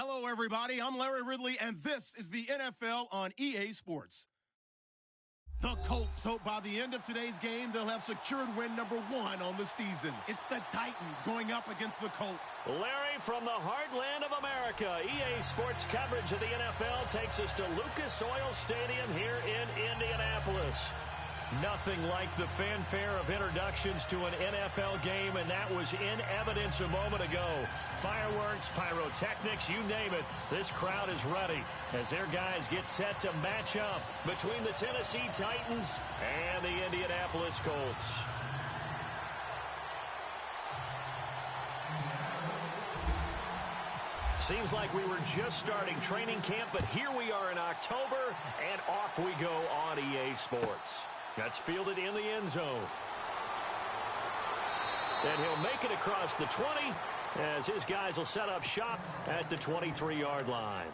Hello, everybody. I'm Larry Ridley, and this is the NFL on EA Sports. The Colts hope by the end of today's game, they'll have secured win number 1 on the season. It's the Titans going up against the Colts. Larry, from the heartland of America, EA Sports coverage of the NFL takes us to Lucas Oil Stadium here in Indianapolis. Nothing like the fanfare of introductions to an NFL game, and that was in evidence a moment ago. Fireworks, pyrotechnics, you name it. This crowd is ready as their guys get set to match up between the Tennessee Titans and the Indianapolis Colts. Seems like we were just starting training camp, but here we are in October, and off we go on EA Sports. That's fielded in the end zone. And he'll make it across the 20 as his guys will set up shop at the 23-yard line.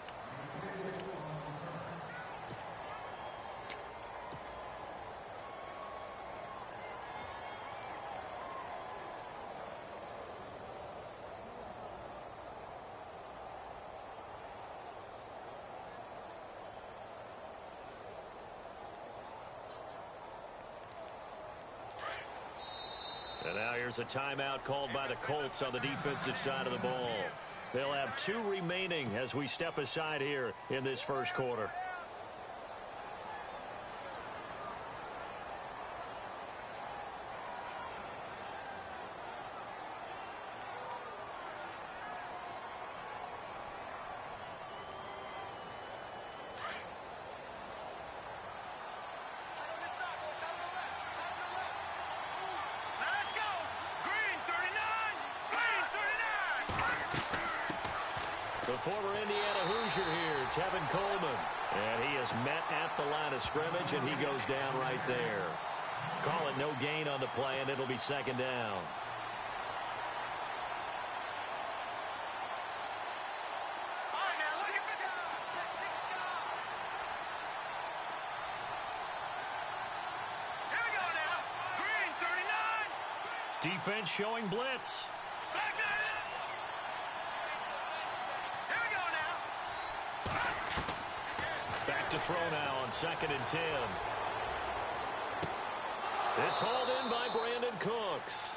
And now here's a timeout called by the Colts on the defensive side of the ball. They'll have 2 remaining as we step aside here in this first quarter. The former Indiana Hoosier here, Tevin Coleman. And he is met at the line of scrimmage, and he goes down right there. Call it no gain on the play, and it'll be second down. Defense showing blitz. Back to throw now on 2nd and 10. It's hauled in by Brandon Cooks.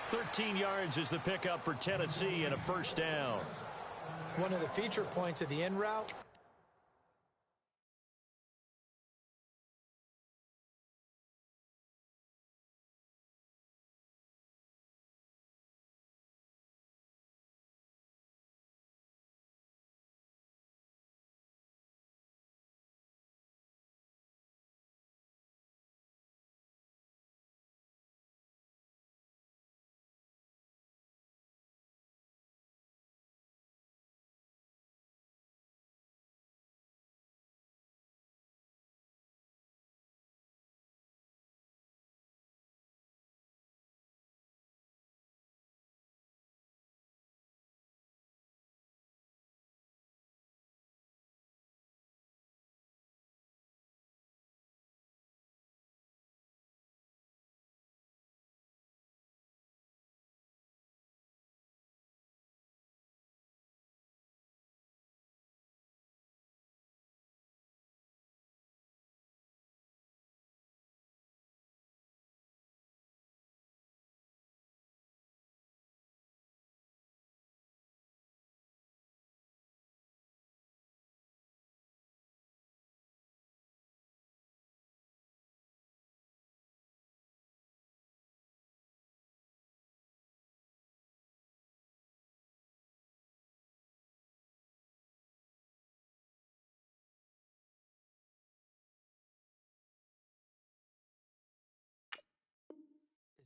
13 yards is the pickup for Tennessee and a first down. One of the feature points of the in route.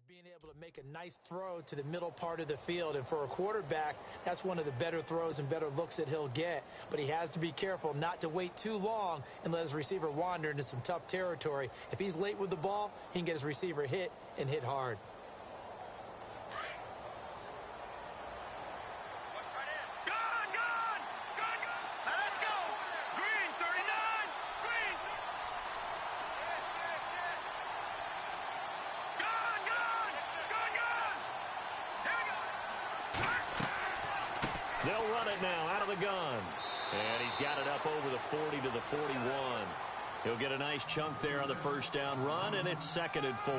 Being able to make a nice throw to the middle part of the field. And for a quarterback, that's one of the better throws and better looks that he'll get. But he has to be careful not to wait too long and let his receiver wander into some tough territory. If he's late with the ball, he can get his receiver hit and hit hard. They'll run it now out of the gun. And he's got it up over the 40 to the 41. He'll get a nice chunk there on the first down run, and it's 2nd and 4.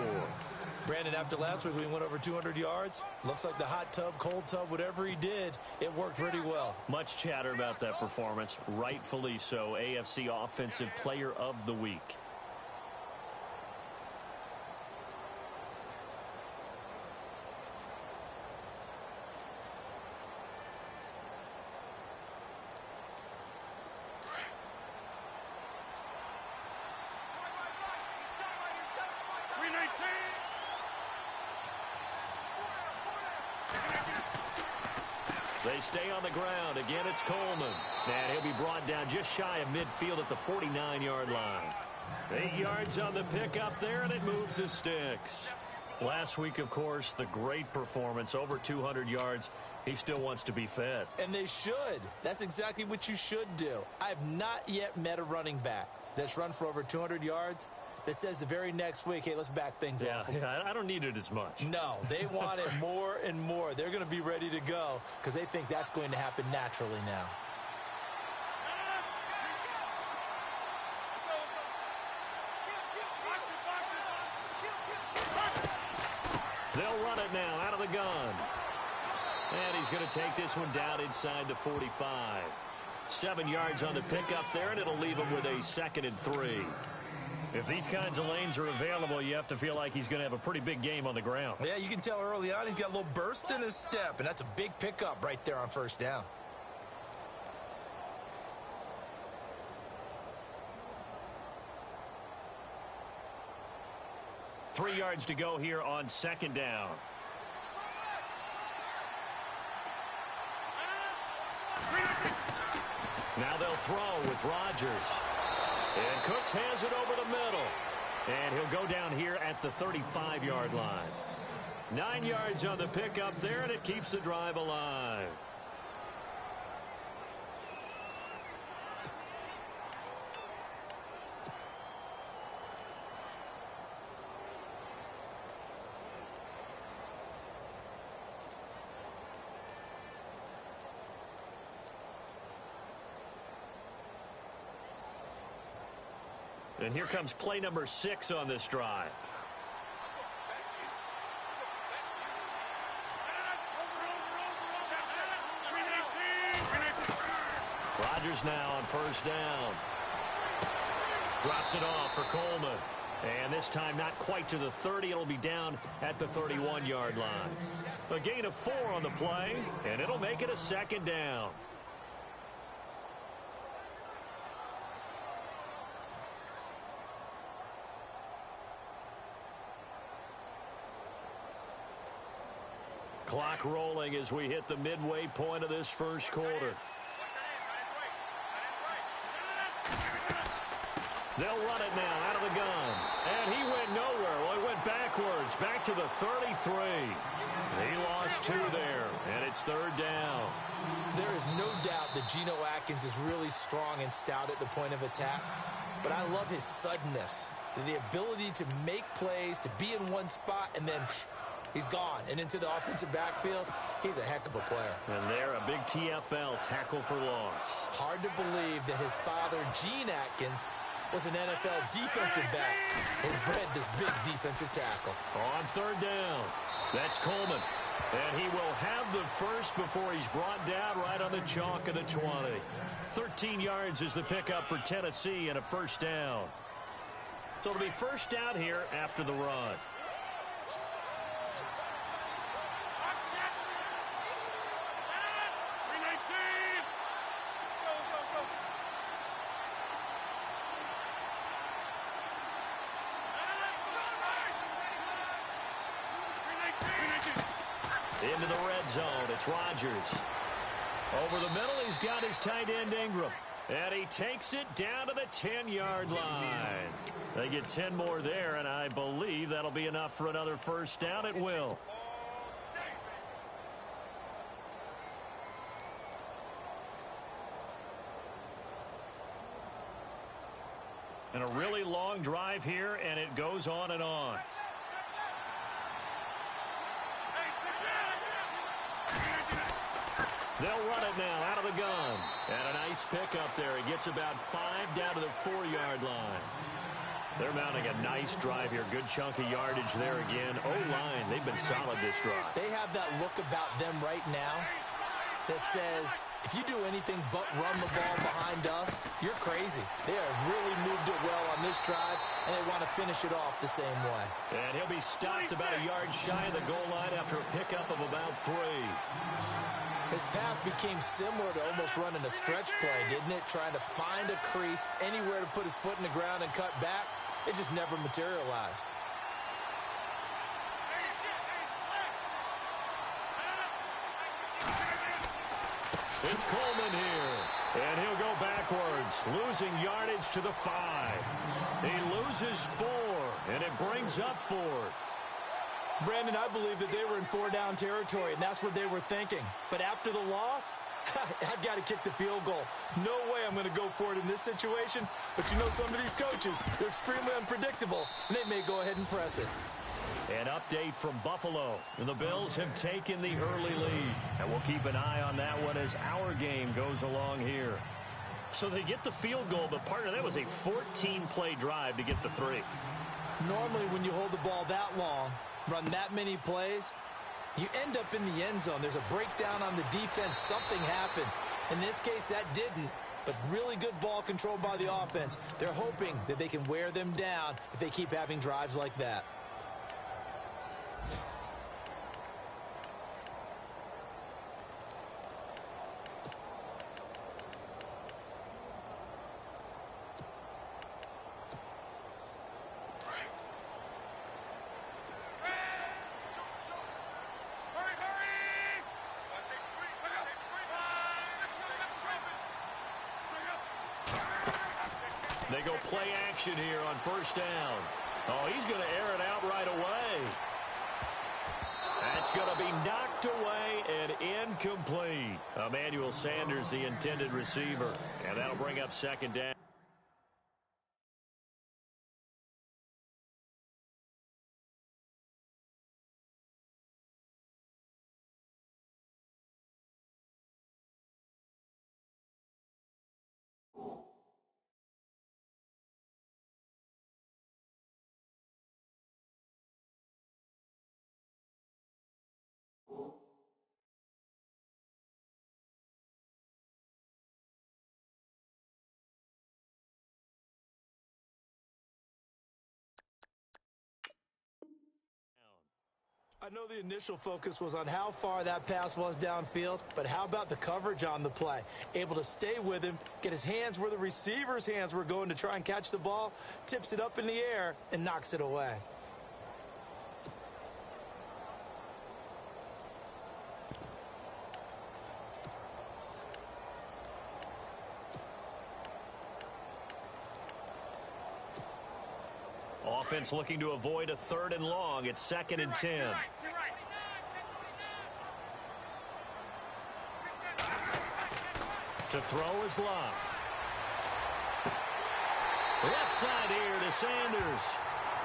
Brandon, after last week we went over 200 yards. Looks like the hot tub, cold tub, whatever he did, it worked pretty well. Much chatter about that performance. Rightfully so. AFC Offensive Player of the Week. They stay on the ground. Again, it's Coleman. And he'll be brought down just shy of midfield at the 49-yard line. 8 yards on the pickup there, and it moves the sticks. Last week, of course, the great performance, over 200 yards. He still wants to be fed. And they should. That's exactly what you should do. I've not yet met a running back that's run for over 200 yards that says the very next week, hey, let's back things off. Yeah, I don't need it as much. No, they want it more and more. They're going to be ready to go because they think that's going to happen naturally now. They'll run it now out of the gun. And he's going to take this one down inside the 45. 7 yards on the pickup there, and it'll leave him with a 2nd and 3. If these kinds of lanes are available, you have to feel like he's going to have a pretty big game on the ground. Yeah, you can tell early on he's got a little burst in his step, and that's a big pickup right there on first down. Three yards to go here on 2nd down. Now they'll throw with Rodgers. And Cooks has it over the middle. And he'll go down here at the 35-yard line. 9 yards on the pickup there, and it keeps the drive alive. And here comes play number 6 on this drive. Rodgers now on first down. Drops it off for Coleman. And this time not quite to the 30. It'll be down at the 31-yard line. A gain of 4 on the play, and it'll make it a 2nd down. Clock rolling as we hit the midway point of this first quarter. They'll run it now out of the gun. And he went nowhere. Well, he went backwards, back to the 33. He lost 2 there, and it's 3rd down. There is no doubt that Geno Atkins is really strong and stout at the point of attack. But I love his suddenness, the ability to make plays, to be in one spot, and then he's gone and into the offensive backfield. He's a heck of a player. And there, a big TFL, tackle for loss. Hard to believe that his father, Gene Atkins, was an NFL defensive back. Has bred this big defensive tackle. On 3rd down, that's Coleman. And he will have the first before he's brought down right on the chalk of the 20. 13 yards is the pickup for Tennessee and a first down. So it'll be first down here after the run. Into the red zone, it's Rodgers. Over the middle, he's got his tight end Ingram. And he takes it down to the 10-yard line. They get 10 more there, and I believe that'll be enough for another first down. It will. And a really long drive here, and it goes on and on. They'll run it now out of of the gun. And a nice pickup there. He gets about 5 down to the 4-yard line. They're mounting a nice drive here. Good chunk of yardage there again. O-line, they've been solid this drive. They have that look about them right now that says, if you do anything but run the ball behind us, you're crazy. They have really moved it well on this drive, and they want to finish it off the same way. And he'll be stopped about a yard shy of the goal line after a pickup of about 3. His path became similar to almost running a stretch play, didn't it? Trying to find a crease, anywhere to put his foot in the ground and cut back. It just never materialized. It's Coleman here, and he'll go backwards, losing yardage to the 5. He loses 4, and it brings up 4th. Brandon, I believe that they were in 4-down territory, and that's what they were thinking. But after the loss, I've got to kick the field goal. No way I'm going to go for it in this situation. But you know, some of these coaches, they're extremely unpredictable, and they may go ahead and press it. An update from Buffalo. And the Bills have taken the early lead. And we'll keep an eye on that one as our game goes along here. So they get the field goal, but partner, that was a 14-play drive to get the 3. Normally, when you hold the ball that long, run that many plays, you end up in the end zone. There's a breakdown on the defense. Something happens. In this case, that didn't. But really good ball control by the offense. They're hoping that they can wear them down if they keep having drives like that. They go play action here on 1st down. Oh, he's going to air it out right away. That's going to be knocked away and incomplete. Emmanuel Sanders, the intended receiver. And that'll bring up 2nd down. I know the initial focus was on how far that pass was downfield, but how about the coverage on the play? Able to stay with him, get his hands where the receiver's hands were going to try and catch the ball, tips it up in the air, and knocks it away. Offense looking to avoid a 3rd and long. It's 2nd and 10. To throw is Love. Left side here to Sanders.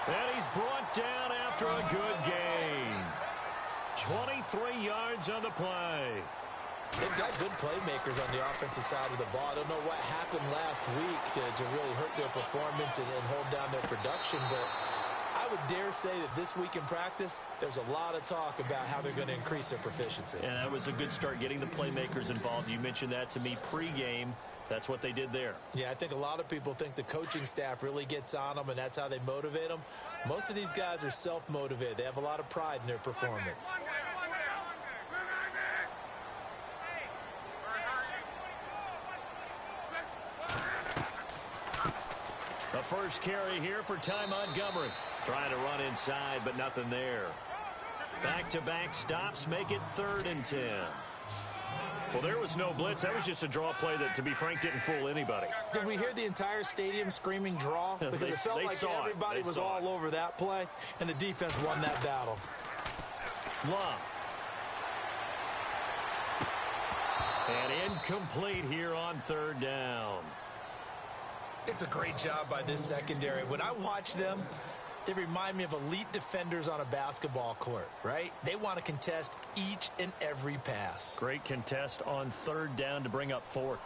And he's brought down after a good gain. 23 yards on the play. They've got good playmakers on the offensive side of the ball. I don't know what happened last week to really hurt their performance and hold down their production, but I would dare say that this week in practice, there's a lot of talk about how they're going to increase their proficiency. And that was a good start, getting the playmakers involved. You mentioned that to me pregame. That's what they did there. Yeah, I think a lot of people think the coaching staff really gets on them, and that's how they motivate them. Most of these guys are self-motivated. They have a lot of pride in their performance. The first carry here for Ty Montgomery. Trying to run inside, but nothing there. Back-to-back stops make it 3rd and 10. Well, there was no blitz. That was just a draw play that, to be frank, didn't fool anybody. Did we hear the entire stadium screaming draw? Because it felt like everybody was all over that play, and the defense won that battle. Love. And incomplete here on 3rd down. It's a great job by this secondary. When I watch them, They remind me of elite defenders on a basketball court, right? They want to contest each and every pass. Great contest on third down to bring up fourth.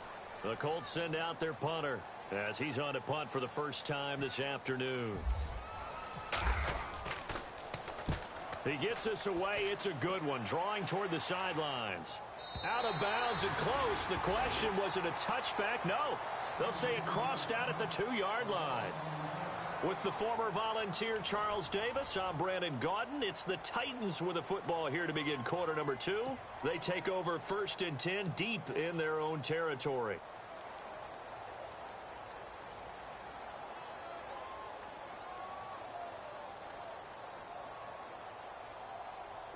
The Colts send out their punter as he's on to punt for the first time this afternoon. He gets us away. It's a good one, drawing toward the sidelines. Out of bounds and close. The question, was it a touchback? No. They'll say it crossed out at the 2-yard line. With the former Volunteer Charles Davis, I'm Brandon Gaudin. It's the Titans with the football here to begin quarter number 2. They take over 1st and 10 deep in their own territory.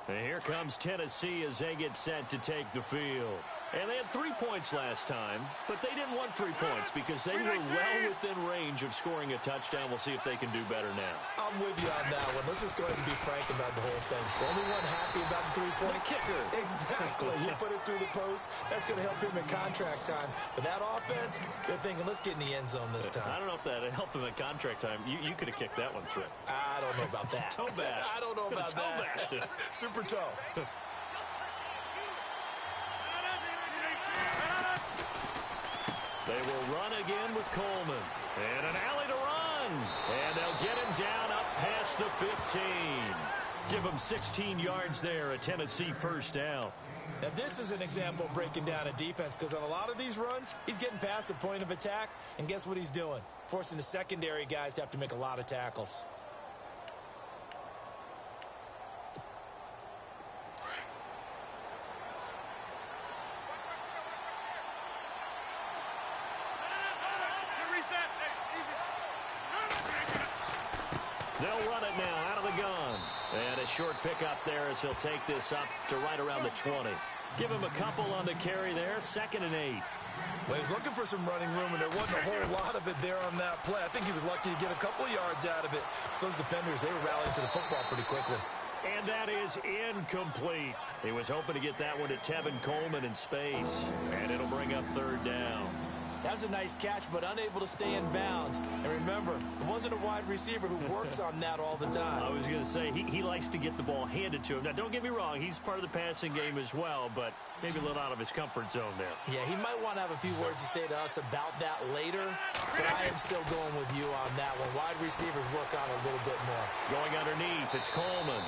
And here comes Tennessee as they get set to take the field. And they had 3 points last time, but they didn't want 3 points because they were well within range of scoring a touchdown. We'll see if they can do better now. I'm with you on that one. Let's just go ahead and be frank about the whole thing. The only one happy about the 3-point kicker. Exactly. You put it through the post. That's going to help him in contract time. But that offense, they're thinking, let's get in the end zone this time. I don't know if that helped him in contract time. You could have kicked that one through. I don't know about that. Toe bash. I don't know about toe that. Bashed it. Super toe. They will run again with Coleman. And an alley to run. And they'll get him down up past the 15. Give him 16 yards there, a Tennessee first down. Now, this is an example of breaking down a defense because on a lot of these runs, he's getting past the point of attack. And guess what he's doing? Forcing the secondary guys to have to make a lot of tackles. They'll run it now out of the gun. And a short pickup there as he'll take this up to right around the 20. Give him a couple on the carry there. 2nd and 8. Well, he's looking for some running room, and there wasn't a whole lot of it there on that play. I think he was lucky to get a couple of yards out of it. So those defenders, they were rallying to the football pretty quickly. And that is incomplete. He was hoping to get that one to Tevin Coleman in space. And it'll bring up 3rd down. That was a nice catch, but unable to stay in bounds. And remember, it wasn't a wide receiver who works on that all the time. I was going to say, he likes to get the ball handed to him. Now, don't get me wrong, he's part of the passing game as well, but maybe a little out of his comfort zone there. Yeah, he might want to have a few words to say to us about that later, but I am still going with you on that one. Wide receivers work on a little bit more. Going underneath, it's Coleman.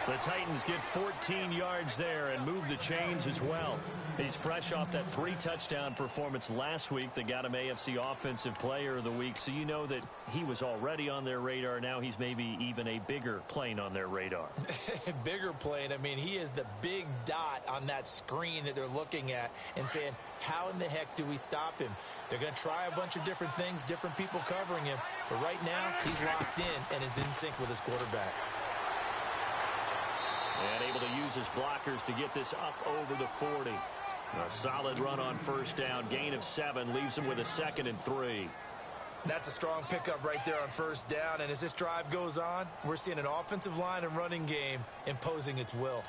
The Titans get 14 yards there and move the chains as well. He's fresh off that 3-touchdown performance last week that got him AFC Offensive Player of the Week, so you know that he was already on their radar. Now he's maybe even a bigger plane on their radar. Bigger plane. I mean, he is the big dot on that screen that they're looking at and saying, how in the heck do we stop him? They're going to try a bunch of different things, different people covering him, but right now he's locked in and is in sync with his quarterback. And able to use his blockers to get this up over the 40. A solid run on 1st down. Gain of 7 leaves him with a 2nd and 3. That's a strong pickup right there on 1st down. And as this drive goes on, we're seeing an offensive line and running game imposing its will.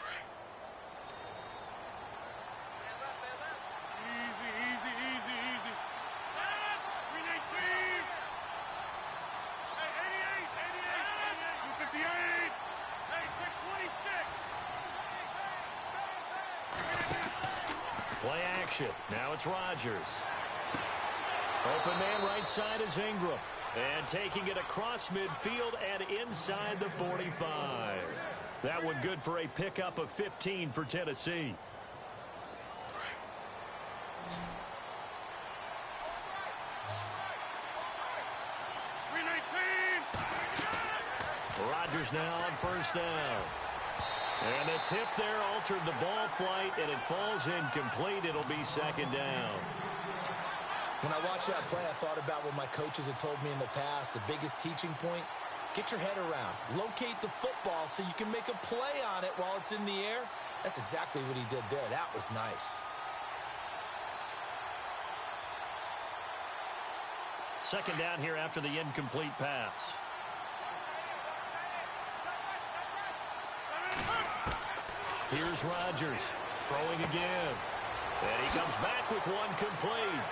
Play action. Now it's Rodgers. Open man right side is Ingram. And taking it across midfield and inside the 45. That one good for a pickup of 15 for Tennessee. Rodgers now on 1st down. And the tip there altered the ball flight, and it falls incomplete. It'll be 2nd down. When I watched that play, I thought about what my coaches had told me in the past. The biggest teaching point, get your head around. Locate the football so you can make a play on it while it's in the air. That's exactly what he did there. That was nice. 2nd down here after the incomplete pass. Here's Rodgers throwing again. And he comes back with one complete.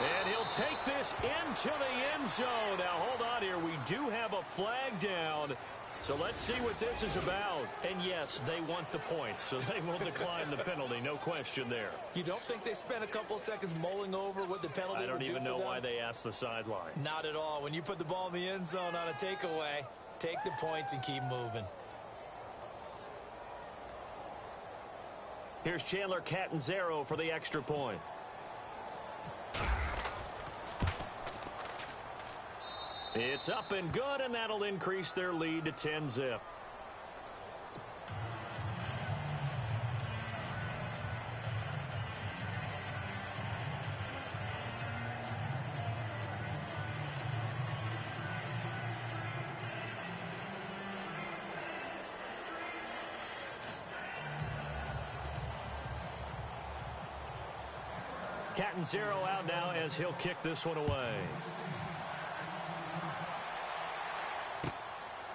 And he'll take this into the end zone. Now, hold on here. We do have a flag down. So let's see what this is about. And yes, they want the points, so they will decline the penalty. No question there. You don't think they spent a couple seconds mulling over what the penalty would do for them? I don't even know why they asked the sideline. Not at all. When you put the ball in the end zone on a takeaway, take the points and keep moving. Here's Chandler Catanzaro for the extra point. It's up and good, and that'll increase their lead to 10-zip. Catanzaro out now as he'll kick this one away.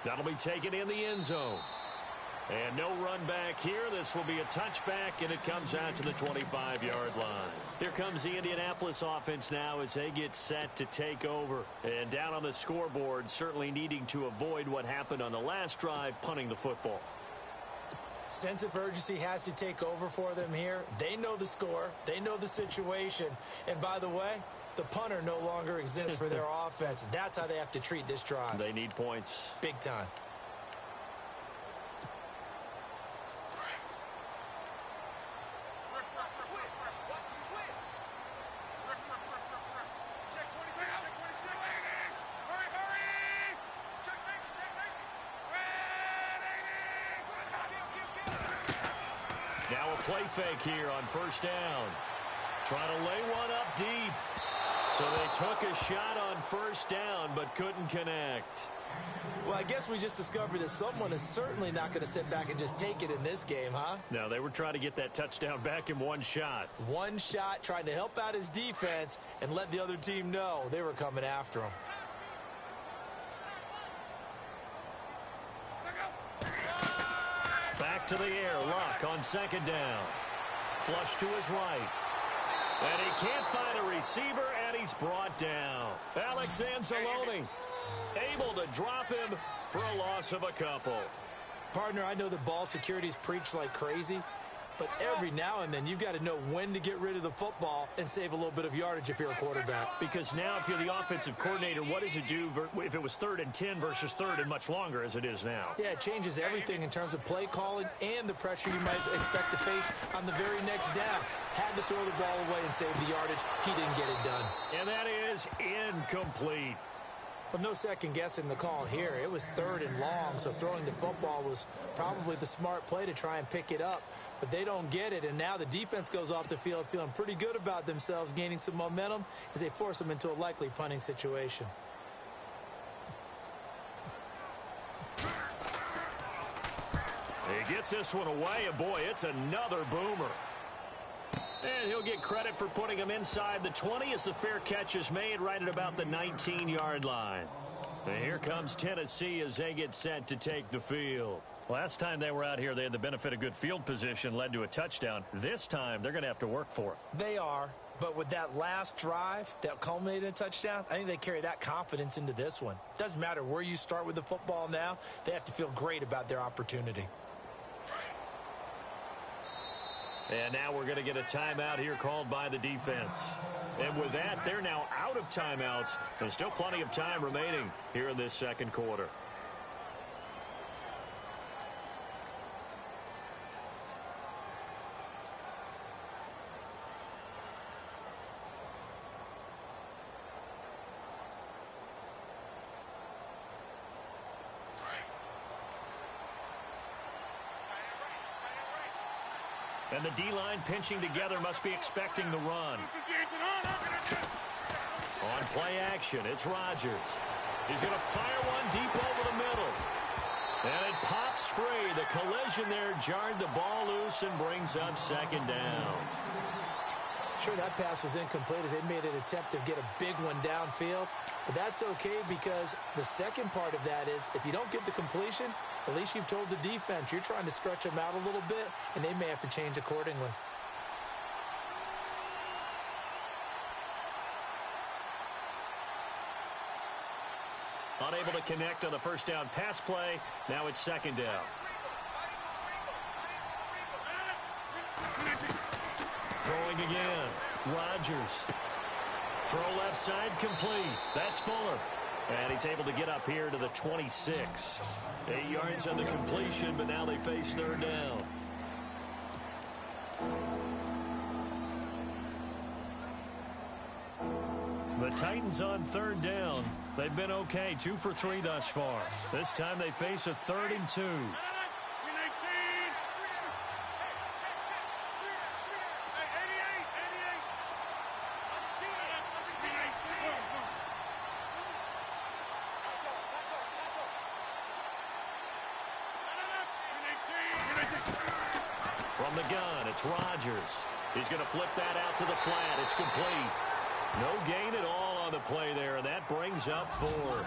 That'll be taken in the end zone. And no run back here. This will be a touchback, and it comes out to the 25-yard line. Here comes the Indianapolis offense now as they get set to take over. And down on the scoreboard, certainly needing to avoid what happened on the last drive, punting the football. Sense of urgency has to take over for them here. They know the score. They know the situation. And by the way, the punter no longer exists for their offense. That's how they have to treat this drive. They need points. Big time. Now a play fake here on first down. Trying to lay one up deep. So they took a shot on first down, but couldn't connect. Well, I guess we just discovered that someone is certainly not going to sit back and just take it in this game, huh? No, they were trying to get that touchdown back in one shot. One shot, trying to help out his defense and let the other team know they were coming after him. Back to the air, Luck on second down. Flush to his right. And he can't find a receiver, and he's brought down. Alex Anzalone able to drop him for a loss of a couple. Partner, I know the ball security is preached like crazy, but every now and then you've got to know when to get rid of the football and save a little bit of yardage if you're a quarterback. Because now if you're the offensive coordinator, what does it do if it was 3rd and 10 versus 3rd and much longer as it is now? Yeah, it changes everything in terms of play calling and the pressure you might expect to face on the very next down. Had to throw the ball away and save the yardage. He didn't get it done. And that is incomplete. Well, no second guessing the call here. It was 3rd and long, so throwing the football was probably the smart play to try and pick it up. But they don't get it, and now the defense goes off the field feeling pretty good about themselves, gaining some momentum as they force them into a likely punting situation. He gets this one away, and boy, it's another boomer. And he'll get credit for putting him inside the 20 as the fair catch is made right at about the 19-yard line. And here comes Tennessee as they get set to take the field. Last time they were out here, they had the benefit of good field position, led to a touchdown. This time, they're going to have to work for it. They are, but with that last drive that culminated in a touchdown, I think they carry that confidence into this one. Doesn't matter where you start with the football now, they have to feel great about their opportunity. And now we're going to get a timeout here called by the defense. And with that, they're now out of timeouts. There's still plenty of time remaining here in this second quarter. And the D-line pinching together must be expecting the run. On play action, it's Rodgers. He's going to fire one deep over the middle. And it pops free. The collision there jarred the ball loose and brings up second down. Sure, that pass was incomplete as they made an attempt to get a big one downfield. But that's okay because the second part of that is if you don't get the completion, at least you've told the defense you're trying to stretch them out a little bit, and they may have to change accordingly. Unable to connect on the first down pass play. Now it's second down. Throwing again. Rodgers. Throw left side complete. That's Fuller. And he's able to get up here to the 26. 8 yards on the completion, but now they face third down. The Titans on third down. They've been okay, 2 for 3 thus far. This time they face a 3rd and 2. From the gun, it's Rodgers. He's going to flip that out to the flat. It's complete. No gain at all on the play there, and that brings up 4th.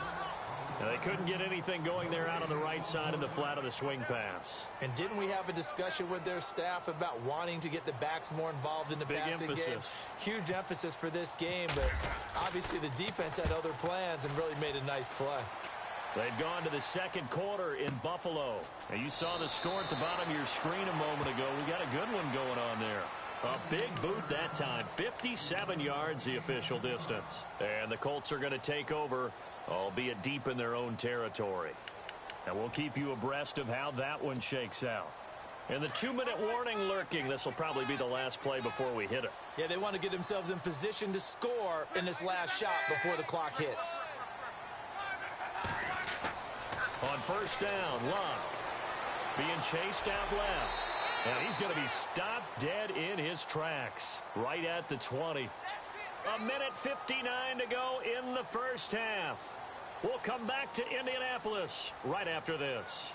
Now, they couldn't get anything going there out on the right side in the flat of the swing pass. And didn't we have a discussion with their staff about wanting to get the backs more involved in the passing game? Huge emphasis for this game, but obviously the defense had other plans and really made a nice play. They've gone to the second quarter in Buffalo. And you saw the score at the bottom of your screen a moment ago. We got a good one going on there. A big boot that time. 57 yards the official distance. And the Colts are going to take over, albeit deep in their own territory. And we'll keep you abreast of how that one shakes out. And the 2-minute warning lurking. This will probably be the last play before we hit it. Yeah, they want to get themselves in position to score in this last shot before the clock hits. On first down, Luck being chased out left. And he's going to be stopped dead in his tracks right at the 20. 1:59 to go in the first half. We'll come back to Indianapolis right after this.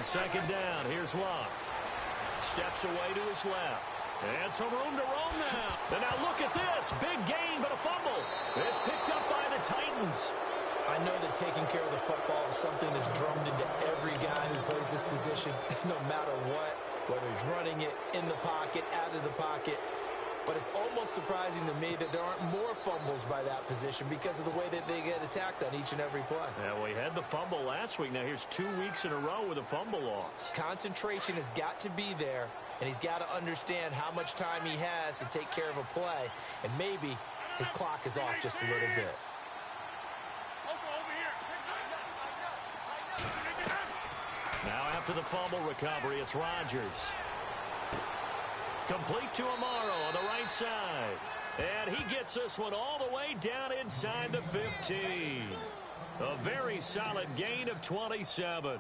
Second down, here's Luck. Steps away to his left. And some room to roam now. And now look at this. Big gain, but a fumble. It's picked up by the Titans. I know that taking care of the football is something that's drummed into every guy who plays this position, no matter what, whether he's running it, in the pocket, out of the pocket. But it's almost surprising to me that there aren't more fumbles by that position because of the way that they get attacked on each and every play. Yeah, we had the fumble last week. Now here's 2 weeks in a row with a fumble loss. Concentration has got to be there, and he's got to understand how much time he has to take care of a play, and maybe his clock is off just a little bit. Now after the fumble recovery, it's Rodgers. Complete to Amaro on the right side. And he gets this one all the way down inside the 15. A very solid gain of 27.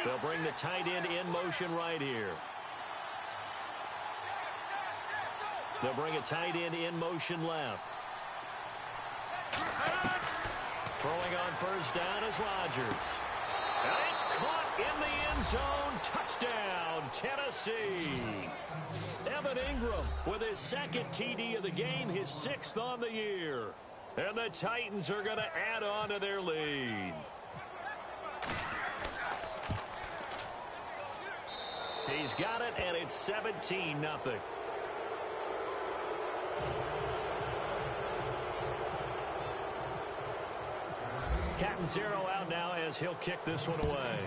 They'll bring the tight end in motion right here. They'll bring a tight end in motion left. Throwing on first down is Rodgers. And it's caught in the end zone. Touchdown, Tennessee. Evan Ingram with his second TD of the game, his 6th on the year. And the Titans are going to add on to their lead. He's got it, and it's 17-0. Catanzaro out now as he'll kick this one away.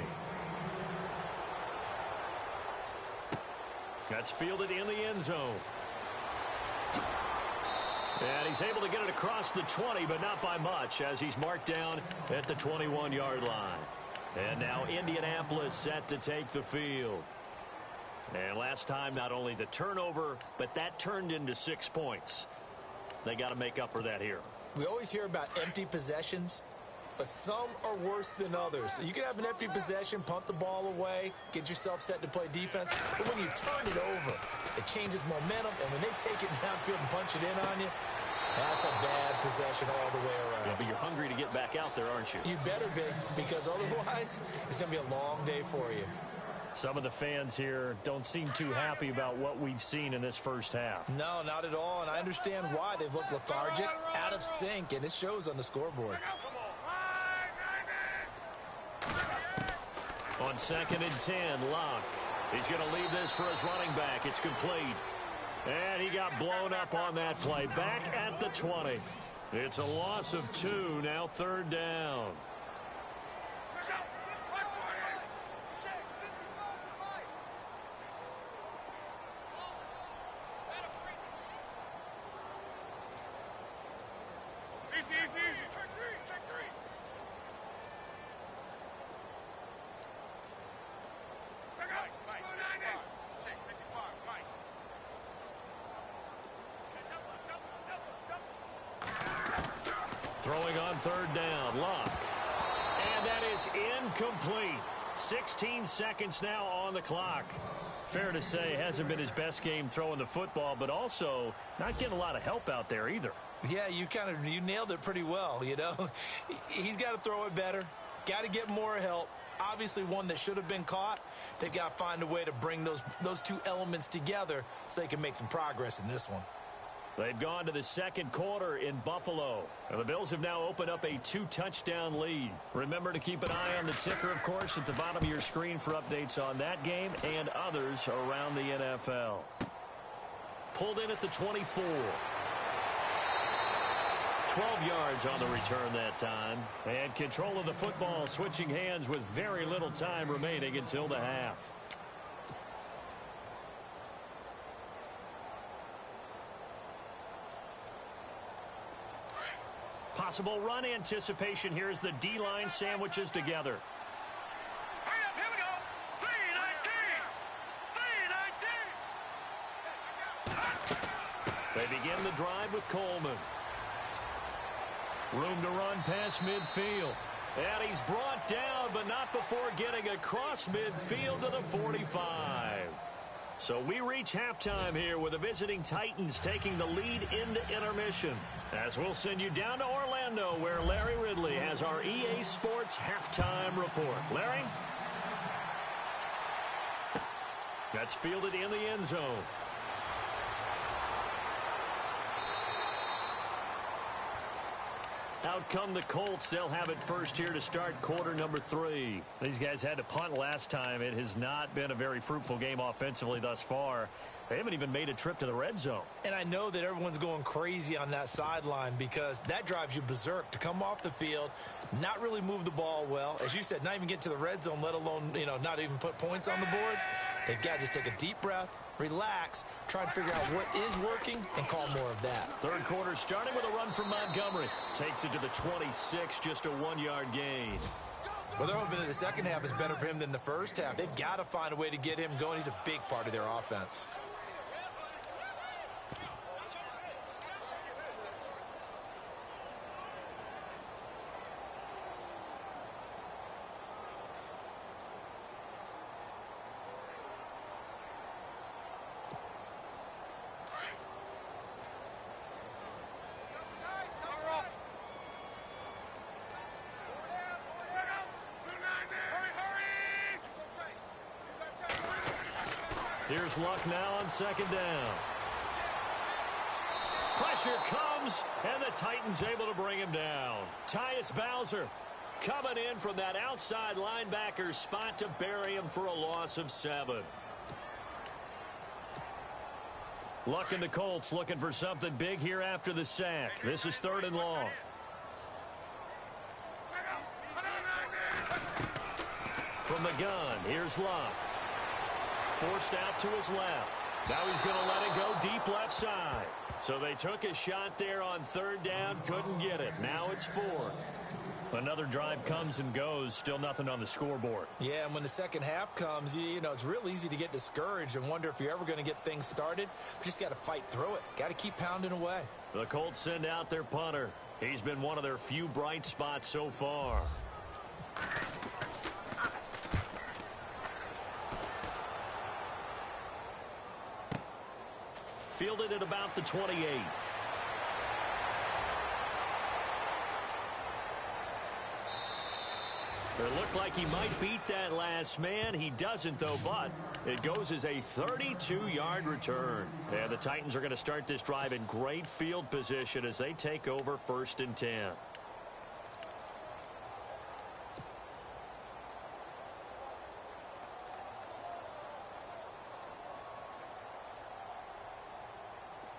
That's fielded in the end zone. And he's able to get it across the 20, but not by much, as he's marked down at the 21-yard line. And now Indianapolis set to take the field. And last time, not only the turnover, but that turned into 6 points. They got to make up for that here. We always hear about empty possessions, but some are worse than others. You can have an empty possession, punt the ball away, get yourself set to play defense, but when you turn it over, it changes momentum, and when they take it downfield and punch it in on you, that's a bad possession all the way around. Yeah, but you're hungry to get back out there, aren't you? You better be, because otherwise, it's going to be a long day for you. Some of the fans here don't seem too happy about what we've seen in this first half. No, not at all, and I understand why. They've looked lethargic, out of sync, and it shows on the scoreboard. On 2nd and 10, Locke. He's going to leave this for his running back. It's complete. And he got blown up on that play. Back at the 20. It's a loss of 2, now 3rd down. Throwing on 3rd down, Locke. And that is incomplete. 16 seconds now on the clock. Fair to say, hasn't been his best game throwing the football, but also not getting a lot of help out there either. Yeah, you nailed it pretty well, you know. He's got to throw it better. Got to get more help. Obviously one that should have been caught. They've got to find a way to bring those two elements together so they can make some progress in this one. They've gone to the 2nd quarter in Buffalo. And the Bills have now opened up a 2-touchdown lead. Remember to keep an eye on the ticker, of course, at the bottom of your screen for updates on that game and others around the NFL. Pulled in at the 24. 12 yards on the return that time. And control of the football switching hands with very little time remaining until the half. Possible run anticipation here as the D-line sandwiches together. Here we go. 3-19. They begin the drive with Coleman. Room to run past midfield. And he's brought down, but not before getting across midfield to the 45. So we reach halftime here with the visiting Titans taking the lead into intermission. As we'll send you down to Orlando where Larry Ridley has our EA Sports halftime report. Larry? That's fielded in the end zone. Out come the Colts. They'll have it first here to start quarter number 3. These guys had to punt last time. It has not been a very fruitful game offensively thus far. They haven't even made a trip to the red zone. And I know that everyone's going crazy on that sideline because that drives you berserk to come off the field, not really move the ball well. As you said, not even get to the red zone, let alone, not even put points on the board. They've got to just take a deep breath, relax, try and figure out what is working, and call more of that. 3rd quarter starting with a run from Montgomery. Takes it to the 26, just a 1-yard gain. Well, they're hoping that the second half is better for him than the first half. They've got to find a way to get him going. He's a big part of their offense. Here's Luck now on 2nd down. Pressure comes, and the Titans able to bring him down. Tyus Bowser coming in from that outside linebacker spot to bury him for a loss of 7. Luck and the Colts looking for something big here after the sack. This is 3rd and long. From the gun, here's Luck. Forced out to his left. Now he's going to let it go deep left side. So they took a shot there on 3rd down, couldn't get it. Now it's 4th. Another drive comes and goes, still nothing on the scoreboard. Yeah, and when the second half comes, it's real easy to get discouraged and wonder if you're ever going to get things started. But you just got to fight through it. Got to keep pounding away. The Colts send out their punter. He's been one of their few bright spots so far. Fielded at about the 28. It looked like he might beat that last man. He doesn't, though, but it goes as a 32-yard return. And the Titans are going to start this drive in great field position as they take over 1st and 10.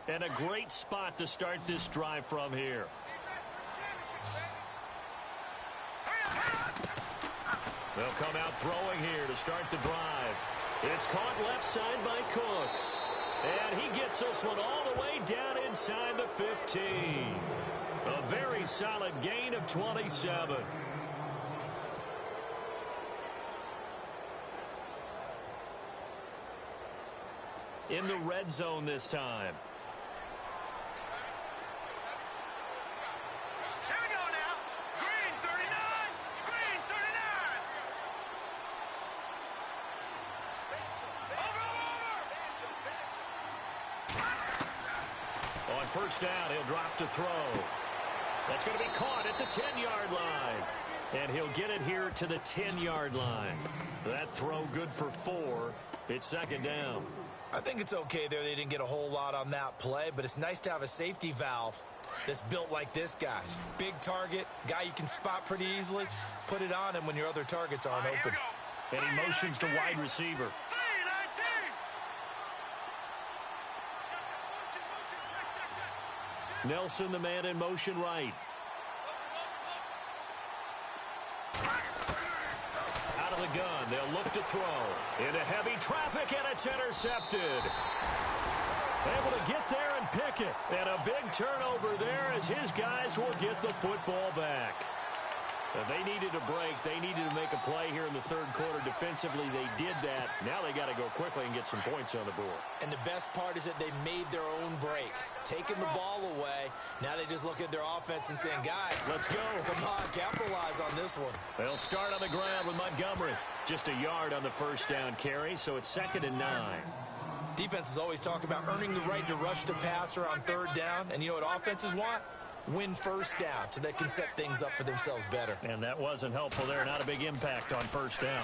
And a great spot to start this drive from here. They'll come out throwing here to start the drive. It's caught left side by Cooks. And he gets this one all the way down inside the 15. A very solid gain of 27. In the red zone this time. First down, he'll drop to throw. That's going to be caught at the 10-yard line. And he'll get it here to the 10-yard line. That throw good for 4. It's 2nd down. I think it's okay there. They didn't get a whole lot on that play, but it's nice to have a safety valve that's built like this guy. Big target, guy you can spot pretty easily. Put it on him when your other targets aren't open. And he motions the wide receiver. Nelson, the man in motion right. Out of the gun, they'll look to throw. Into heavy traffic, and it's intercepted. Able to get there and pick it. And a big turnover there as his guys will get the football back. They needed a break. They needed to make a play here in the 3rd quarter. Defensively, they did that. Now they got to go quickly and get some points on the board. And the best part is that they made their own break. Taking the ball away. Now they just look at their offense and saying, guys, let's go. Come on, capitalize on this one. They'll start on the ground with Montgomery. Just a yard on the 1st down carry, so it's 2nd and 9. Defenses always talk about earning the right to rush the passer on 3rd down. And you know what offenses want? Win 1st down so they can set things up for themselves better. And that wasn't helpful there. Not a big impact on 1st down.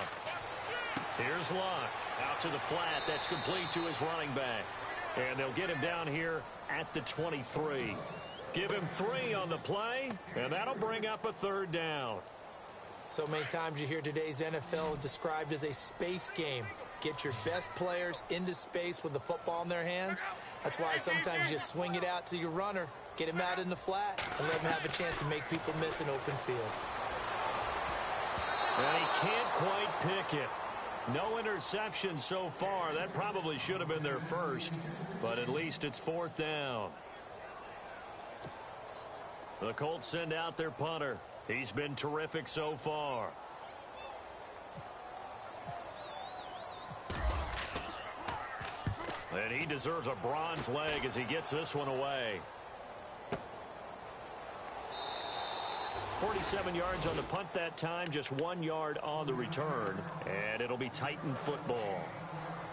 Here's Locke. Out to the flat. That's complete to his running back. And they'll get him down here at the 23. Give him 3 on the play, and that'll bring up a 3rd down. So many times you hear today's NFL described as a space game. Get your best players into space with the football in their hands. That's why sometimes you just swing it out to your runner, get him out in the flat, and let him have a chance to make people miss an open field. And he can't quite pick it. No interception so far. That probably should have been their first, but at least it's 4th down. The Colts send out their punter. He's been terrific so far. And he deserves a bronze leg as he gets this one away. 47 yards on the punt that time, just 1 yard on the return. And it'll be Titan football.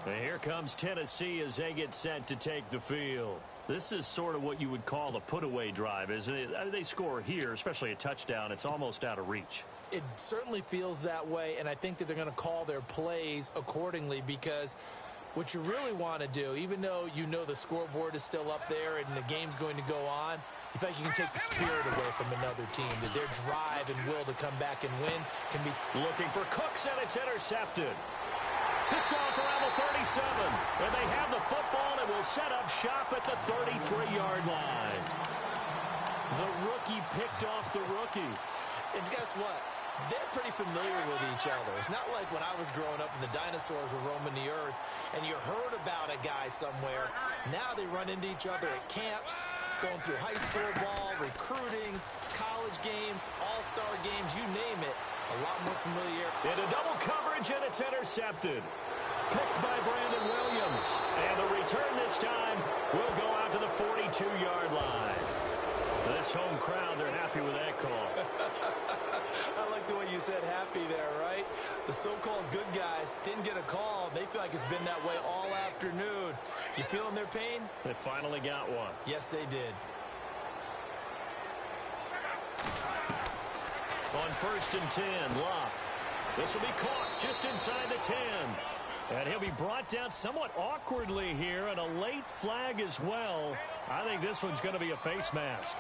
And here comes Tennessee as they get set to take the field. This is sort of what you would call the put-away drive, isn't it? I mean, they score here, especially a touchdown. It's almost out of reach. It certainly feels that way, and I think that they're going to call their plays accordingly because what you really want to do, even though you know the scoreboard is still up there and the game's going to go on, you think you can take the spirit away from another team, that their drive and will to come back and win can be. Looking for Cooks, and it's intercepted. Picked off around the 37, and they have the football and will set up shop at the 33-yard line. The rookie picked off the rookie. And guess what? They're pretty familiar with each other. It's not like when I was growing up and the dinosaurs were roaming the earth and you heard about a guy somewhere. Now they run into each other at camps, going through high school ball, recruiting, college games, all-star games, you name it. A lot more familiar. Into double coverage, and it's intercepted. Picked by Brandon Williams. And the return this time will go out to the 42-yard line. this home crowd, they're happy with that call. I like the way you said happy there, right? The so-called good guys didn't get a call. They feel like it's been that way all afternoon. You feeling their pain? They finally got one. Yes, they did. On 1st and 10, Locke. This will be caught just inside the 10. And he'll be brought down somewhat awkwardly here, and a late flag as well. I think this one's going to be a face mask.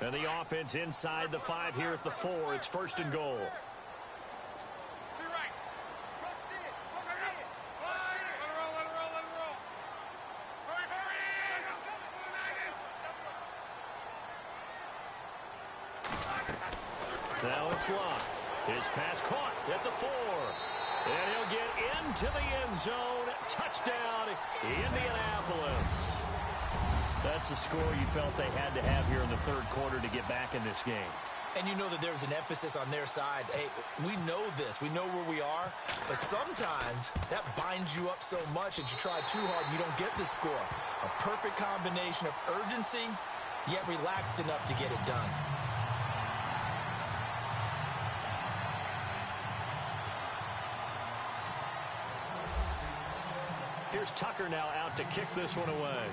And the offense inside the 5 here at the 4. It's 1st and goal. Now it's Locke. His pass caught at the 4. And he'll get into the end zone. Touchdown, Indianapolis. That's the score you felt they had to have here in the 3rd quarter to get back in this game. And you know that there's an emphasis on their side. Hey, we know this. We know where we are. But sometimes that binds you up so much that you try too hard, you don't get the score. A perfect combination of urgency, yet relaxed enough to get it done. Here's Tucker now out to kick this one away.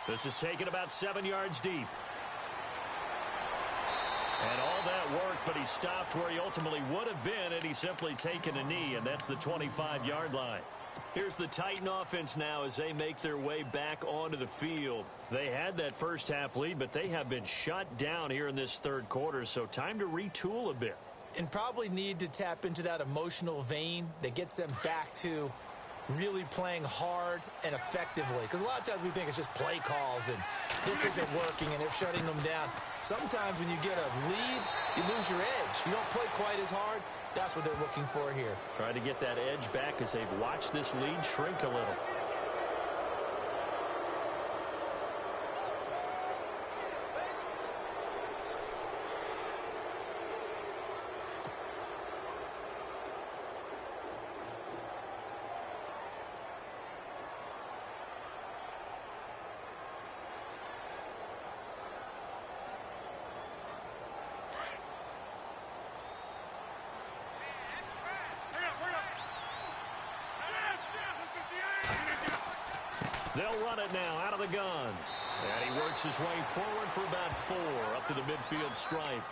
This is taken about 7 yards deep. And all that work, but he stopped where he ultimately would have been had he simply taken a knee, and that's the 25-yard line. Here's the Titan offense now as they make their way back onto the field. They had that first half lead, but they have been shut down here in this 3rd quarter, so time to retool a bit. And probably need to tap into that emotional vein that gets them back to really playing hard and effectively. Because a lot of times we think it's just play calls and this isn't working and they're shutting them down. Sometimes when you get a lead, you lose your edge. You don't play quite as hard. That's what they're looking for here. Trying to get that edge back as they've watched this lead shrink a little. They'll run it now out of the gun. And he works his way forward for about 4 up to the midfield stripe.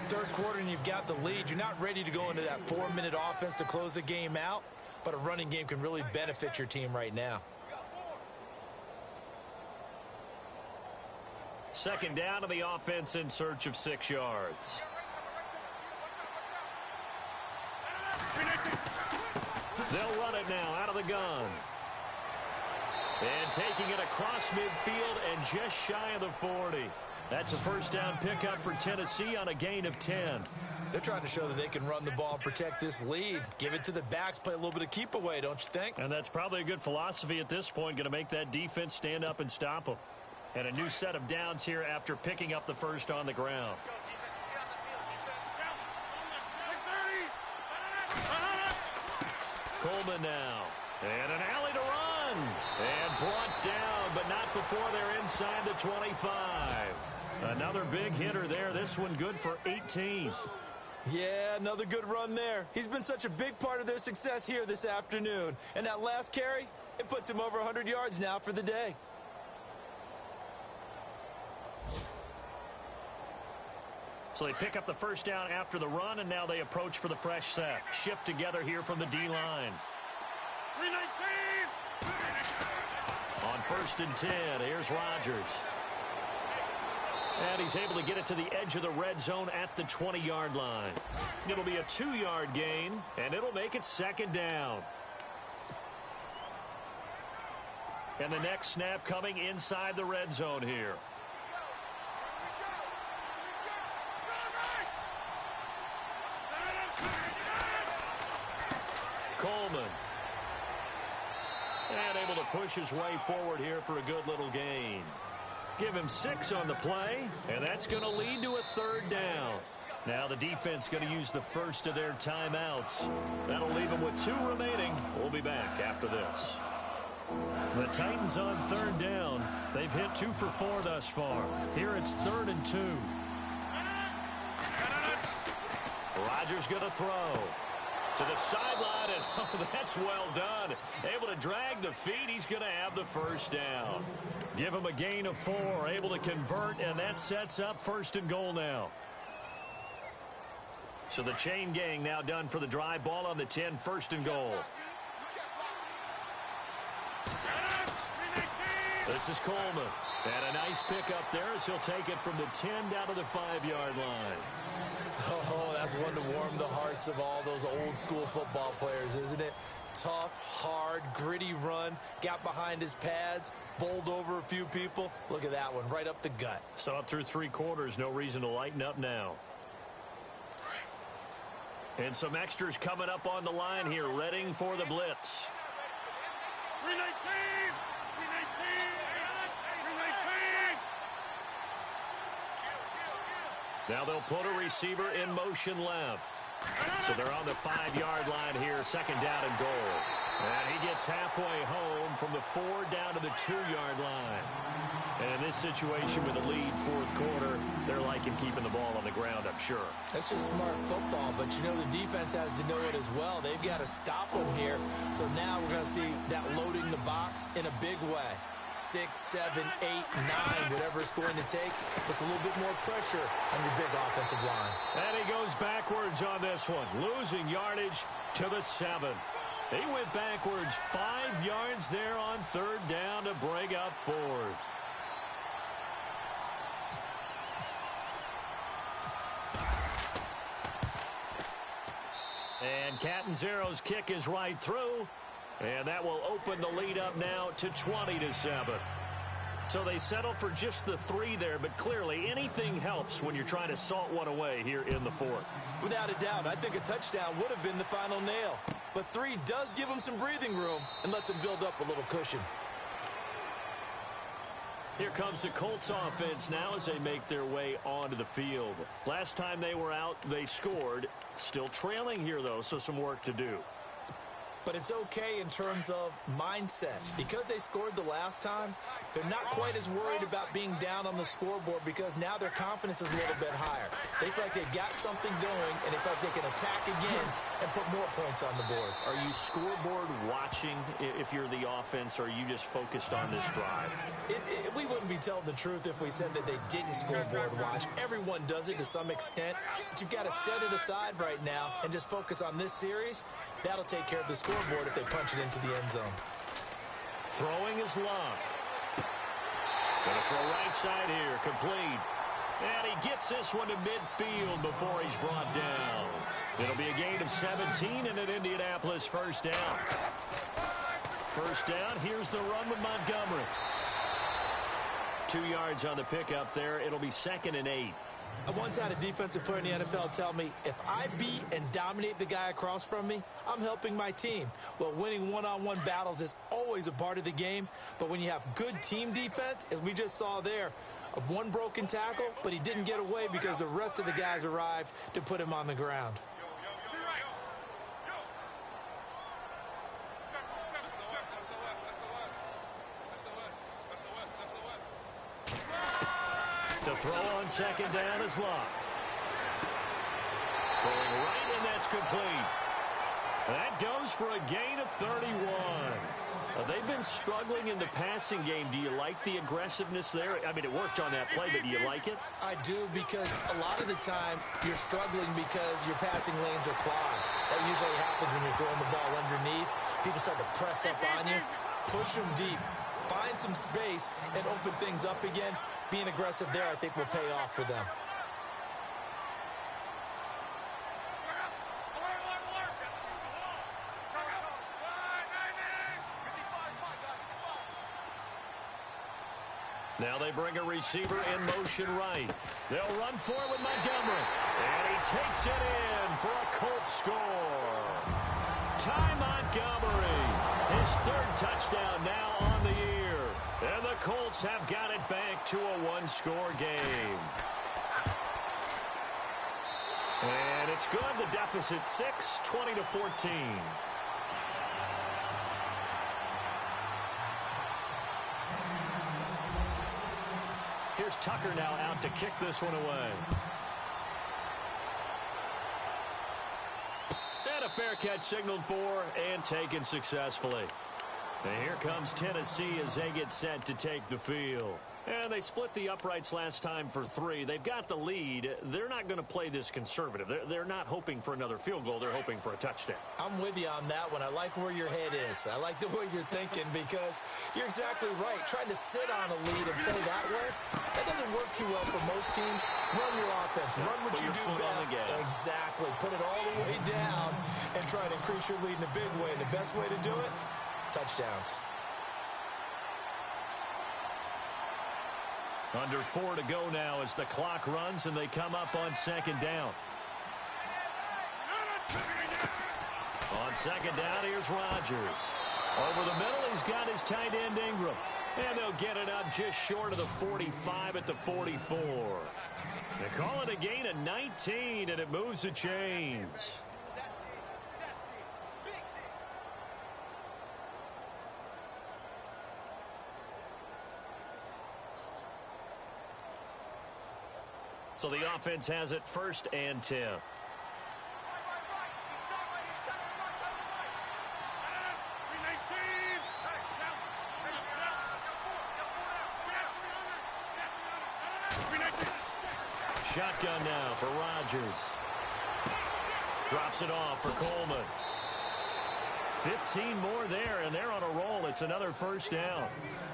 3rd quarter and you've got the lead. You're not ready to go into that 4-minute offense to close the game out, but a running game can really benefit your team right now. 2nd down to the offense in search of 6 yards. They'll run it now out of the gun. And taking it across midfield and just shy of the 40. That's a 1st down pickup for Tennessee on a gain of 10. They're trying to show that they can run the ball and protect this lead. Give it to the backs, play a little bit of keep away, don't you think? And that's probably a good philosophy at this point, going to make that defense stand up and stop them. And a new set of downs here after picking up the 1st on the ground. Coleman now. And an alley to run. And brought down, but not before they're inside the 25. Another big hitter there. This one good for 18. Yeah, another good run there. He's been such a big part of their success here this afternoon. And that last carry, it puts him over 100 yards now for the day. So they pick up the 1st down after the run, and now they approach for the fresh set. Shift together here from the D-line. On 1st and 10, here's Rodgers. And he's able to get it to the edge of the red zone at the 20-yard line. It'll be a 2-yard gain, and it'll make it 2nd down. And the next snap coming inside the red zone here. Coleman. And able to push his way forward here for a good little gain. Give him 6 on the play, and that's going to lead to a 3rd down. Now the defense going to use the first of their timeouts. That'll leave them with 2 remaining. We'll be back after this. The Titans on 3rd down. They've hit 2 for 4 thus far. Here it's 3rd and 2. Rodgers going to throw to the sideline, and oh, that's well done. Able to drag the feet. He's going to have the first down. Give him a gain of 4. Able to convert, and that sets up 1st and goal now. So the chain gang now done for the drive. Ball on the 10, 1st and goal. This is Coleman. And a nice pick up there as he'll take it from the 10 down to the 5-yard line. Oh, that's one to warm the hearts of all those old school football players, isn't it? Tough, hard, gritty run. Got behind his pads, bowled over a few people. Look at that one, right up the gut. So up through 3 quarters, no reason to lighten up now. And some extras coming up on the line here, readying for the blitz. Now they'll put a receiver in motion left. So they're on the 5-yard line here, 2nd down and goal. And he gets halfway home from the 4 down to the 2-yard line. And in this situation with a lead 4th quarter, they're liking keeping the ball on the ground, I'm sure. That's just smart football, but you know the defense has to know it as well. They've got to stop them here. So now we're going to see that loading the box in a big way. 6, 7, 8, 9, whatever it's going to take, puts a little bit more pressure on your big offensive line. And he goes backwards on this one, losing yardage to the 7. He went backwards 5 yards there on 3rd down to bring up 4th. And Catanzero's kick is right through. And that will open the lead up now to 20-7. So they settle for just the 3 there, but clearly anything helps when you're trying to salt one away here in the 4th. Without a doubt, I think a touchdown would have been the final nail. But 3 does give them some breathing room and lets them build up a little cushion. Here comes the Colts offense now as they make their way onto the field. Last time they were out, they scored. Still trailing here, though, so some work to do. But it's okay in terms of mindset. Because they scored the last time, they're not quite as worried about being down on the scoreboard because now their confidence is a little bit higher. They feel like they've got something going, and they feel like they can attack again and put more points on the board. Are you scoreboard watching if you're the offense, or are you just focused on this drive? We wouldn't be telling the truth if we said that they didn't scoreboard watch. Everyone does it to some extent, but you've got to set it aside right now and just focus on this series. That'll take care of the scoreboard if they punch it into the end zone. Throwing is Love. Going to throw right side here, complete. And he gets this one to midfield before he's brought down. It'll be a gain of 17 and an Indianapolis 1st down. 1st down, here's the run with Montgomery. 2 yards on the pickup there. It'll be 2nd and 8. I once had a defensive player in the NFL tell me, if I beat and dominate the guy across from me, I'm helping my team. Well, winning one-on-one battles is always a part of the game, but when you have good team defense, as we just saw there, one broken tackle, but he didn't get away because the rest of the guys arrived to put him on the ground. To throw on 2nd down is Love. Throwing right, and that's complete. That goes for a gain of 31. They've been struggling in the passing game. Do you like the aggressiveness there? I mean, it worked on that play, but do you like it? I do, because a lot of the time you're struggling because your passing lanes are clogged. That usually happens when you're throwing the ball underneath. People start to press up on you. Push them deep. Find some space and open things up again. Being aggressive there, I think, will pay off for them. Now they bring a receiver in motion right. They'll run for it with Montgomery. And he takes it in for a Colts score. Ty Montgomery, his 3rd touchdown now on the year. And the Colts have got it back to a 1-score game. It's good. The deficit 6, 20-14. Here's Tucker now out to kick this one away. And a fair catch signaled for and taken successfully. And here comes Tennessee as they get set to take the field. And they split the uprights last time for 3. They've got the lead. They're not going to play this conservative. They're not hoping for another field goal. They're hoping for a touchdown. I'm with you on that one. I like where your head is. I like the way you're thinking because you're exactly right. Trying to sit on a lead and play that way, that doesn't work too well for most teams. Run your offense. Run what you do best. Exactly. Put it all the way down and try to increase your lead in a big way. And the best way to do it, touchdowns. Under 4 to go now as the clock runs and they come up on second down. On second down, here's Rodgers. Over the middle, he's got his tight end Ingram. And they'll get it up just short of the 45 at the 44. They call it a gain of 19, and it moves the chains. So the offense has it 1st and 10. Shotgun now for Rodgers. Drops it off for Coleman. 15 more there, and they're on a roll. It's another 1st down.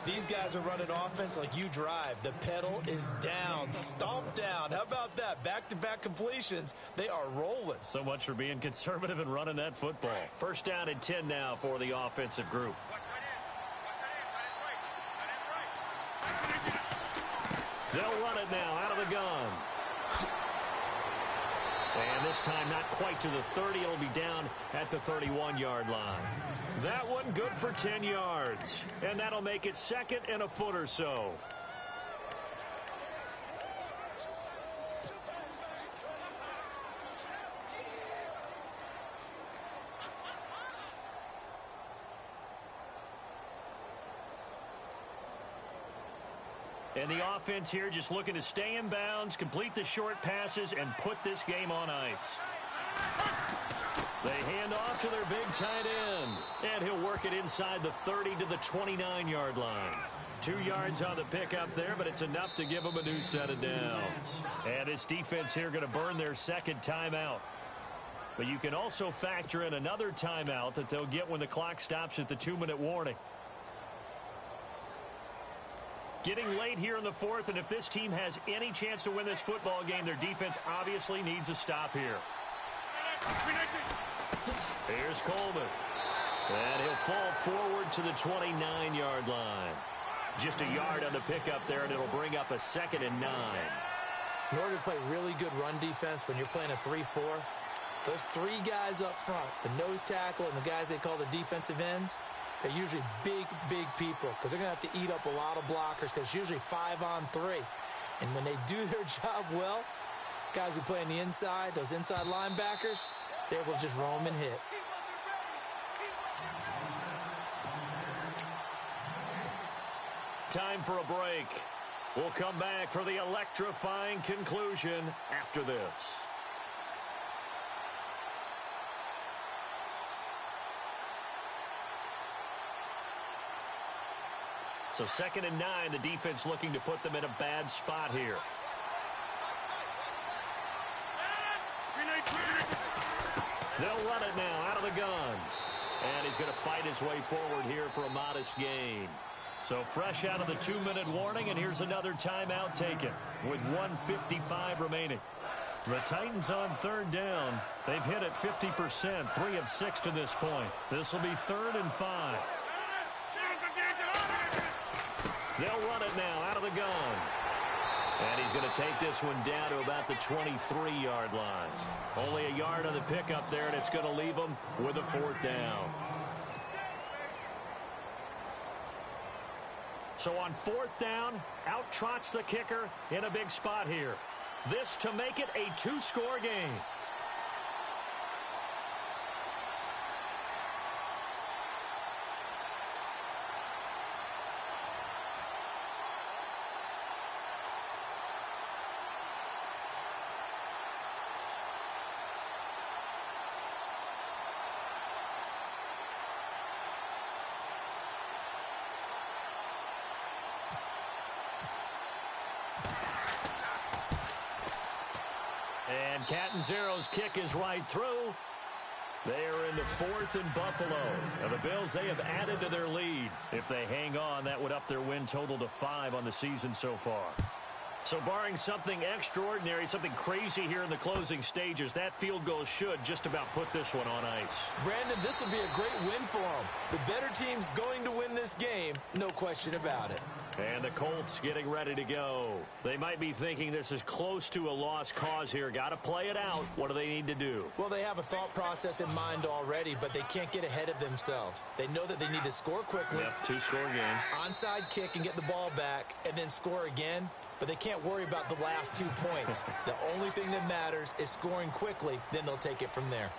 These guys are running offense like you drive. The pedal is down, stomped down. How about that? Back-to-back completions. They are rolling. So much for being conservative and running that football. 1st down and 10 now for the offensive group. They'll run it now out of the gun. And this time not quite to the 30. It'll be down at the 31-yard line. That one good for 10 yards. And that'll make it 2nd and a foot or so. And the offense here just looking to stay in bounds, complete the short passes, and put this game on ice. They hand off to their big tight end. And he'll work it inside the 30 to the 29-yard line. 2 yards on the pickup there, but it's enough to give them a new set of downs. And this defense here going to burn their 2nd timeout. But you can also factor in another timeout that they'll get when the clock stops at the 2-minute warning. Getting late here in the 4th, and if this team has any chance to win this football game, their defense obviously needs a stop here. Here's Coleman. And he'll fall forward to the 29-yard line. Just a yard on the pickup there, and it'll bring up a 2nd and 9. In order to play really good run defense when you're playing a 3-4, those 3 guys up front, the nose tackle and the guys they call the defensive ends, they're usually big people because they're going to have to eat up a lot of blockers because it's usually 5-on-3. And when they do their job well, guys who play on the inside, those inside linebackers, they're able to just roam and hit. Time for a break. We'll come back for the electrifying conclusion after this. So 2nd and 9, the defense looking to put them in a bad spot here. They'll run it now out of the gun. And he's going to fight his way forward here for a modest gain. So fresh out of the 2-minute warning, and here's another timeout taken with 1:55 remaining. The Titans on 3rd down. They've hit it 50%, 3 of 6 to this point. This will be 3rd and 5. They'll run it now out of the gun. And he's going to take this one down to about the 23-yard line. Only a yard on the pickup there, and it's going to leave them with a 4th down. So on 4th down, out trots the kicker in a big spot here. This to make it a 2-score game. And Catanzero's kick is right through. They are in the 4th and Buffalo. Now the Bills, they have added to their lead. If they hang on, that would up their win total to 5 on the season so far. So barring something extraordinary, something crazy here in the closing stages, that field goal should just about put this one on ice. Brandon, this will be a great win for them. The better team's going to win this game, no question about it. And the Colts getting ready to go. They might be thinking this is close to a lost cause here. Got to play it out. What do they need to do? Well, they have a thought process in mind already, but they can't get ahead of themselves. They know that they need to score quickly. Yep, 2-score game. Onside kick and get the ball back, and then score again. But they can't worry about the last 2 points. The only thing that matters is scoring quickly. Then they'll take it from there.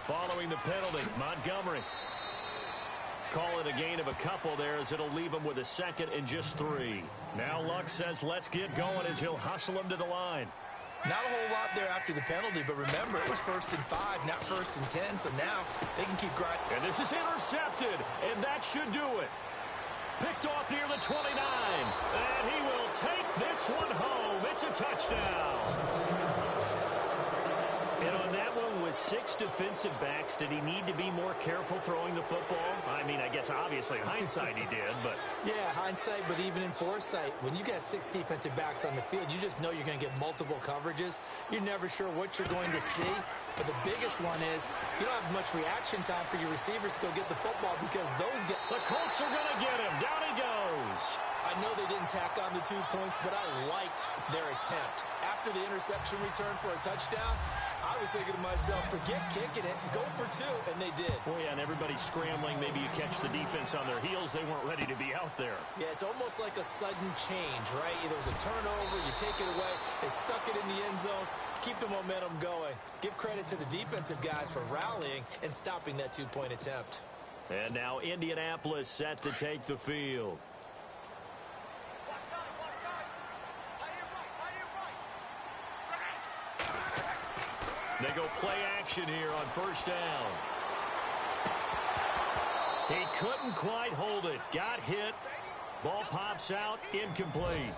Following the penalty, Montgomery. Call it a gain of a couple there as it'll leave him with a second and just 3. Now Luck says let's get going as he'll hustle him to the line. Not a whole lot there after the penalty, but remember, it was 1st and 5, not 1st and 10, so now they can keep grinding. And this is intercepted, and that should do it. Picked off near the 29, and he will take this one home. It's a touchdown. And on that one with 6 defensive backs, did he need to be more careful throwing the football? I mean, I guess obviously in hindsight he did, but... Yeah, hindsight, but even in foresight, when you got 6 defensive backs on the field, you just know you're going to get multiple coverages. You're never sure what you're going to see. But the biggest one is you don't have much reaction time for your receivers to go get the football because those get... The Colts are going to get him. Down he goes. I know they didn't tack on the 2 points, but I liked their attempt. After the interception return for a touchdown, I was thinking to myself, forget kicking it, go for 2, and they did. Well, yeah, and everybody's scrambling. Maybe you catch the defense on their heels. They weren't ready to be out there. Yeah, it's almost like a sudden change, right? There was a turnover, you take it away, they stuck it in the end zone, keep the momentum going. Give credit to the defensive guys for rallying and stopping that 2-point attempt. And now Indianapolis set to take the field. They go play action here on 1st down. He couldn't quite hold it. Got hit. Ball pops out. Incomplete.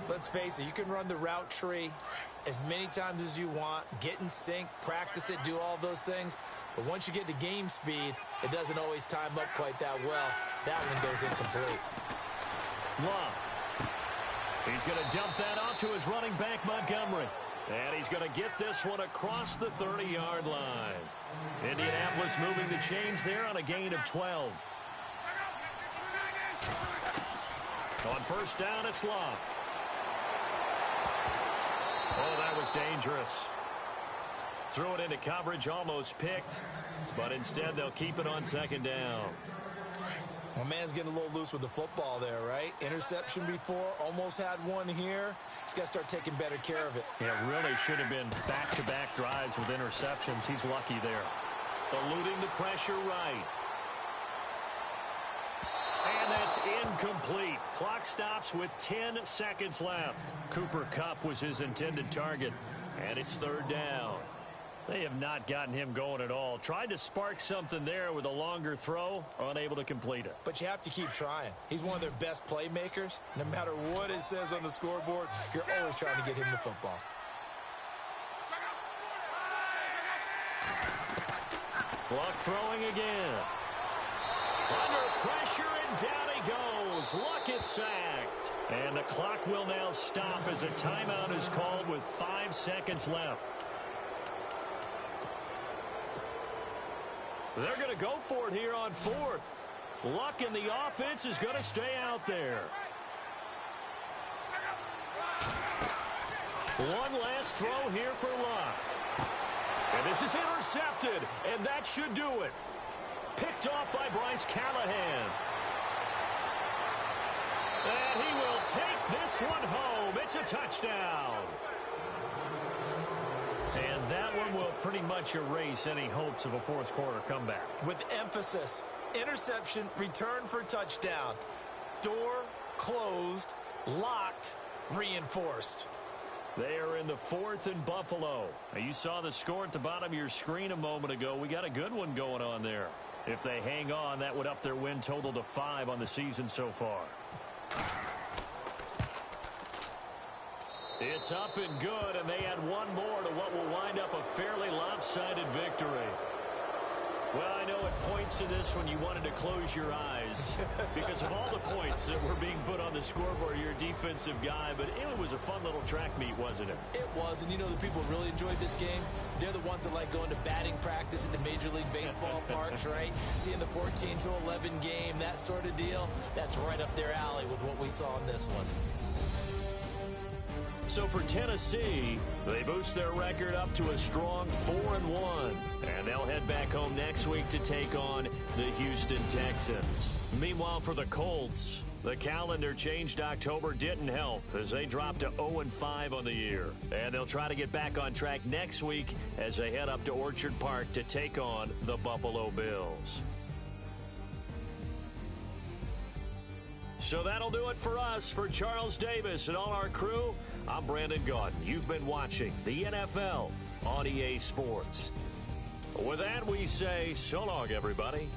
Let's face it, you can run the route tree as many times as you want, get in sync, practice it, do all those things. But once you get to game speed, it doesn't always time up quite that well. That one goes incomplete. Love. He's going to dump that off to his running back, Montgomery. And he's going to get this one across the 30-yard line. Indianapolis moving the chains there on a gain of 12. On 1st down, it's Love. Oh, that was dangerous. Threw it into coverage, almost picked. But instead, they'll keep it on 2nd down. My man's getting a little loose with the football there, right? Interception before, almost had one here. He's got to start taking better care of it. Yeah, really should have been back-to-back drives with interceptions. He's lucky there. Eluding the pressure right. And that's incomplete. Clock stops with 10 seconds left. Cooper Kupp was his intended target. And it's 3rd down. They have not gotten him going at all. Tried to spark something there with a longer throw, unable to complete it. But you have to keep trying. He's one of their best playmakers. No matter what it says on the scoreboard, you're always trying to get him the football. Luck throwing again. Under pressure, and down he goes. Luck is sacked. And the clock will now stop as a timeout is called with 5 seconds left. They're going to go for it here on 4th. Luck in the offense is going to stay out there. One last throw here for Luck. And this is intercepted, and that should do it. Picked off by Bryce Callahan. And he will take this one home. It's a touchdown. And that one will pretty much erase any hopes of a 4th quarter comeback. With emphasis, interception, return for touchdown. Door closed, locked, reinforced. They are in the 4th and Buffalo. Now, you saw the score at the bottom of your screen a moment ago. We got a good one going on there. If they hang on, that would up their win total to 5 on the season so far. It's up and good, and they add one more to what will wind up a fairly lopsided victory. Well, I know at points in this one you wanted to close your eyes because of all the points that were being put on the scoreboard. You're a defensive guy, but it was a fun little track meet, wasn't it? It was, and you know the people who really enjoyed this game? They're the ones that like going to batting practice at the Major League Baseball parks, right? Seeing the 14-11 game, that sort of deal, that's right up their alley with what we saw in this one. So for Tennessee, they boost their record up to a strong 4-1. And they'll head back home next week to take on the Houston Texans. Meanwhile, for the Colts, the calendar changed. October didn't help as they dropped to 0-5 on the year. And they'll try to get back on track next week as they head up to Orchard Park to take on the Buffalo Bills. So that'll do it for us. For Charles Davis and all our crew, I'm Brandon Gaudin. You've been watching the NFL on EA Sports. With that, we say so long, everybody.